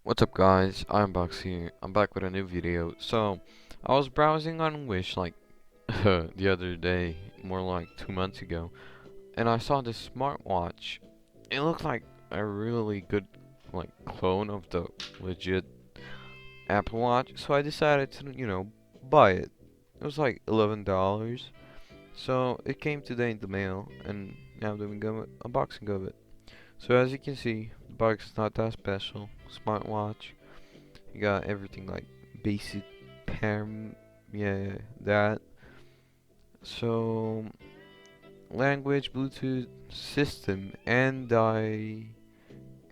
What's up guys, Unbox here. I'm back with a new video. So, I was browsing on Wish like the other day, more like 2 months ago, and I saw this smartwatch. It looked like a really good like clone of the legit Apple Watch, so I decided to, buy it. It was like $11. So, it came today in the mail and now I'm doing an unboxing of it. So as you can see, the box is not that special. Smartwatch. You got everything like basic parm, yeah, that. So language, Bluetooth system, and I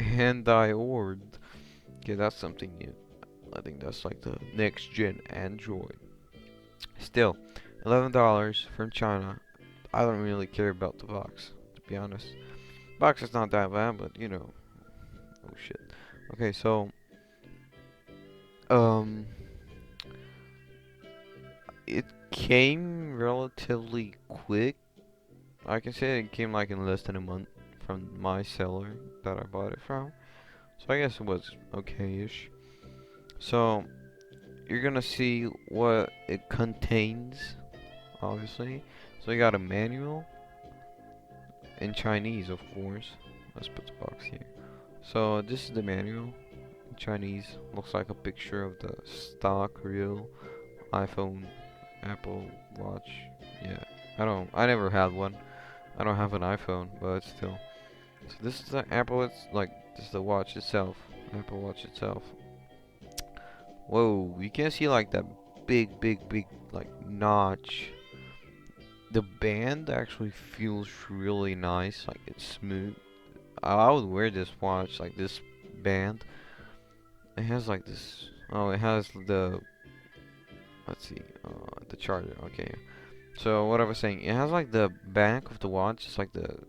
Okay, that's something new. I think that's like the next gen Android. Still, $11 from China. I don't really care about the box, to be honest. Box is not that bad, but oh shit. Okay, so um. It came relatively quick. I can say it came like in less than a month from my seller that I bought it from. So I guess it was okay-ish. So you're gonna see what it contains, obviously. So you got a manual in Chinese, of course. Let's put the box here. So this is the manual in Chinese. Looks like a picture of the stock real iPhone, Apple Watch. Yeah, I never had one. I don't have an iPhone, but still. So this is the Apple, this is the watch itself. Apple Watch itself. Whoa, you can see like that big, like notch. The band actually feels really nice, like it's smooth. I would wear this watch, like this band. It has like this, oh, it has let's see, the charger, okay. So what I was saying, it has like the back of the watch, it's like the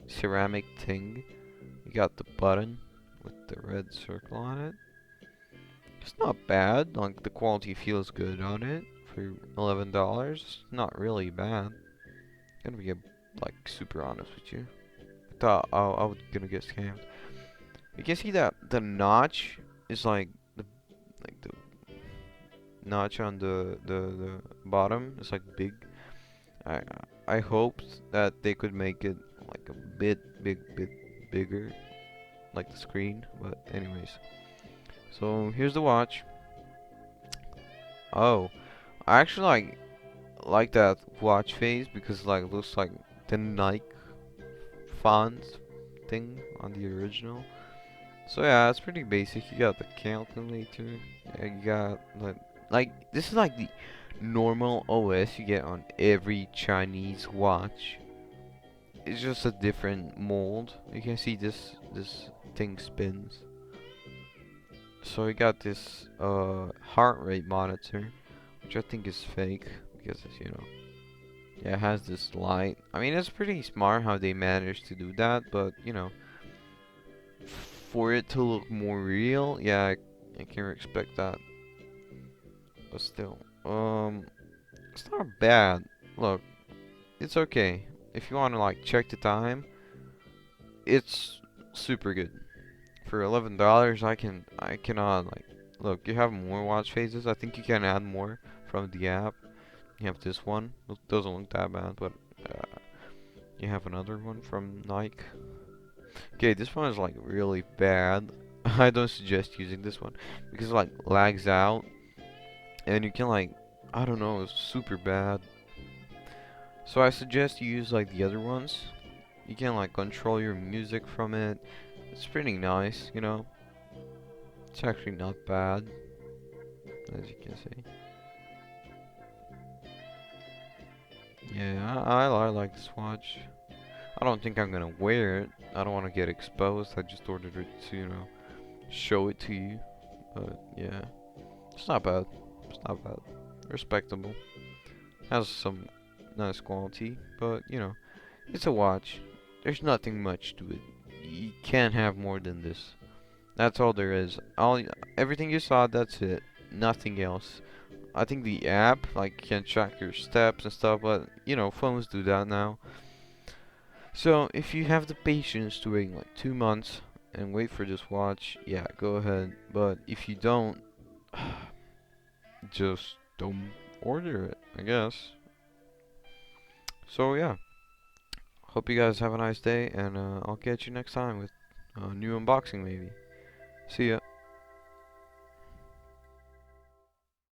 ceramic thing. You got the button with the red circle on it. It's not bad. Like the quality feels good on it for $11. Not really bad. Gonna be like super honest with you. I thought I was gonna get scammed. You can see that the notch is like the notch on the bottom is like big. I I hoped that they could make it like a bit bigger, like the screen. But anyways, so here's the watch. Oh, I actually like that watch face because like it looks like the Nike font thing on the original. So yeah, it's pretty basic. You got the calculator. Yeah, you got like this is like the normal OS you get on every Chinese watch. It's just a different mold. You can see this thing spins. So we got this heart rate monitor, which I think is fake because it's, yeah, it has this light. I mean, it's pretty smart how they managed to do that, but for it to look more real, yeah, I can respect that. But still, it's not bad. Look, it's okay. If you want to like check the time, it's super good. For $11, I cannot like look. You have more watch faces. I think you can add more from the app. You have this one. It doesn't look that bad, but you have another one from Nike. Okay, this one is like really bad. I don't suggest using this one because it like lags out and you can like I don't know, it's super bad. So I suggest you use like the other ones. You can like control your music from it. It's pretty nice. It's actually not bad, as you can see. Yeah, I like this watch. I don't think I'm gonna wear it. I don't want to get exposed. I just ordered it to, show it to you. But yeah, it's not bad. It's not bad. Respectable. Has some nice quality, but it's a watch. There's nothing much to it. You can't have more than this. That's all there is. Everything you saw, that's it. Nothing else. I think the app like can track your steps and stuff, but phones do that now. So if you have the patience to wait like 2 months, and wait for this watch, yeah, go ahead. But if you don't, just don't order it, I guess. So yeah, hope you guys have a nice day, and I'll catch you next time with a new unboxing maybe. See ya.